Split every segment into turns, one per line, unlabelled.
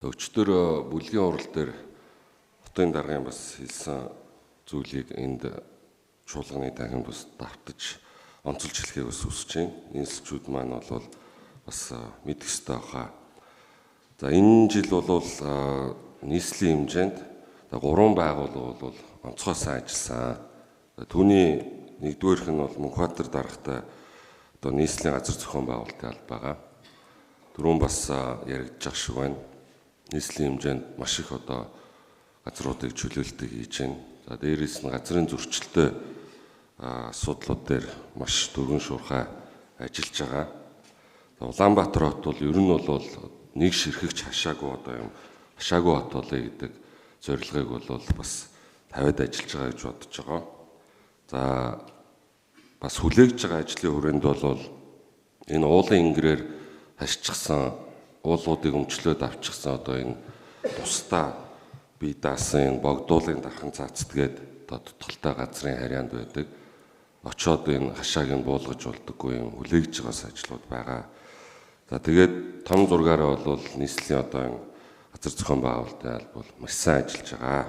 Өчтөр бүлгийн урал дээр хотын даргын бас хэлсэн зүйлийг энд чуулганы дахин бас давтаж онцолж хэлхийг бас хүсэж байна. Нийслэгчүүд маань бол бас мэдэх ёстой хаа. За энэ жил бол нийслэлийн хэмжээнд 3 байгууллага бол онцгой сайн ажилласан. Түүний нэгдүгээрх нь бол Мөнхбаатар даргатай одоо нийслэлийн газар зохион байгуулалтын алба байгаа. Түрүүн бас яригдчих шиг байна. Нийслэлийн хэмжээнд маш их одоо газруудыг чөлөөлтөй хийж байна. За дээрээс нь газрын зөрчилтэй асуудлууд дээр маш түргэн шуурхай ажиллаж байгаа. Улаанбаатар хот бол ер нь бол нэг ширхэгч хашаагүй одоо юм хашаагүй хот болъё гэдэг зорилгыг бол бас тавиад ажиллаж байгаа гэж бодож байгаа. За бас хүлээгдэж байгаа ажлын хүрээнд бол энэ уулын ингэрээр хашчихсан уулуудыг өмчлөөд авчихсан одоо энэ тусдаа бие даасан богдуулын дархан цаацдгээд одоо тутгалтай газрын харьяанд байдаг. Очоод энэ хашааг нь буулгаж болдоггүй юм хүлээгдэж байгаа ажлууд байгаа. За тэгээд том зургаараа бол нийслэлийн одоо энэ газар зохион байгуулалтын алба бол маш сайн ажиллаж байгаа.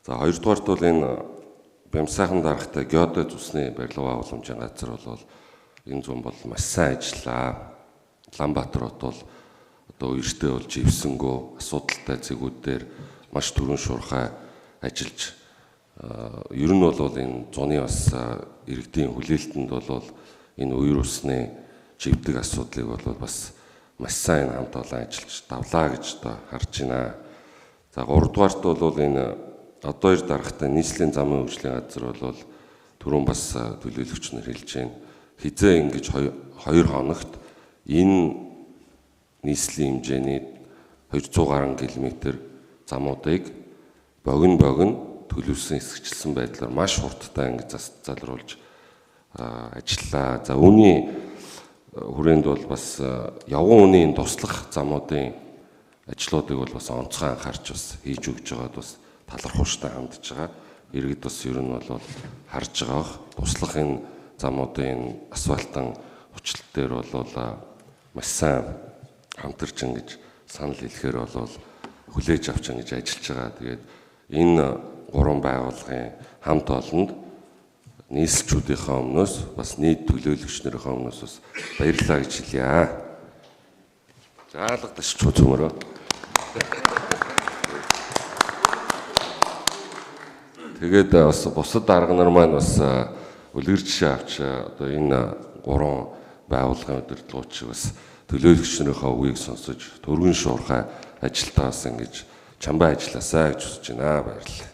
За хоёрдугаарт бол энэ Бямсайхан даргатай геодез усны барилга байгууламжийн газар бол энэ зам бол маш сайн ажиллаа. Улаанбаатар хот бол одоо үертэй болж ивсэнгөө асуудалтай зэгүүдээр маш түргэн шуурхай ажиллаж ер нь бол энэ зуны бас иргэдийн хүлээлтэнд бол энэ үер усны живдэг асуудлыг бол бас маш сайн хамт олон ажиллаж давлаа гэж одоо харж байна. За 3 дугаарт бол энэ одоо ир даргатай нийслэлийн замын хөгжлийн газар бол түрүүн бас төлөөлөгч нар хэлж байна. Хизээ ингэж 2 хоногт энэ нийслэлийн хэмжээний 200 гаруй км замуудыг богино төлөвлөсөн эсгэгчлсэн байдлаар маш хурдтай ингэж залруулж ажиллаа. За үүний хүрээнд бол бас явган үнийн туслах замуудын ажлуудыг бол бас онцгой анхаарч бас хийж өгч байгаад бас талархууштай хандж байгаа. Иргэд бас ер нь бол харж байгаа. Туслах энэ замуудын асфальтан хүчлэл дээр бол маш сайн хамтарч ингэж санал хэлэхээр бол хүлээж авч ингэж ажиллаж байгаа. Тэгээд энэ 3 байгууллагын хамт олонд нийслэлчүүдийнхээ өмнөөс бас нийт төлөөлөгчнөрийнхөө өмнөөс бас баярлалаа гэж хэлье. Заалгадаш ч үзмөрөө. Тэгээд бас бусад дарга нар маань бас үлгэр жишээ авч одоо энэ 3 байгууллагын удирдлагууд бас төлөөлөгчнөрийнхөө үгийг сонсож түргэн шуурхай ажилтаас ингэж чамбай ажилласаа гэж хүсэж байна. Баярлалаа.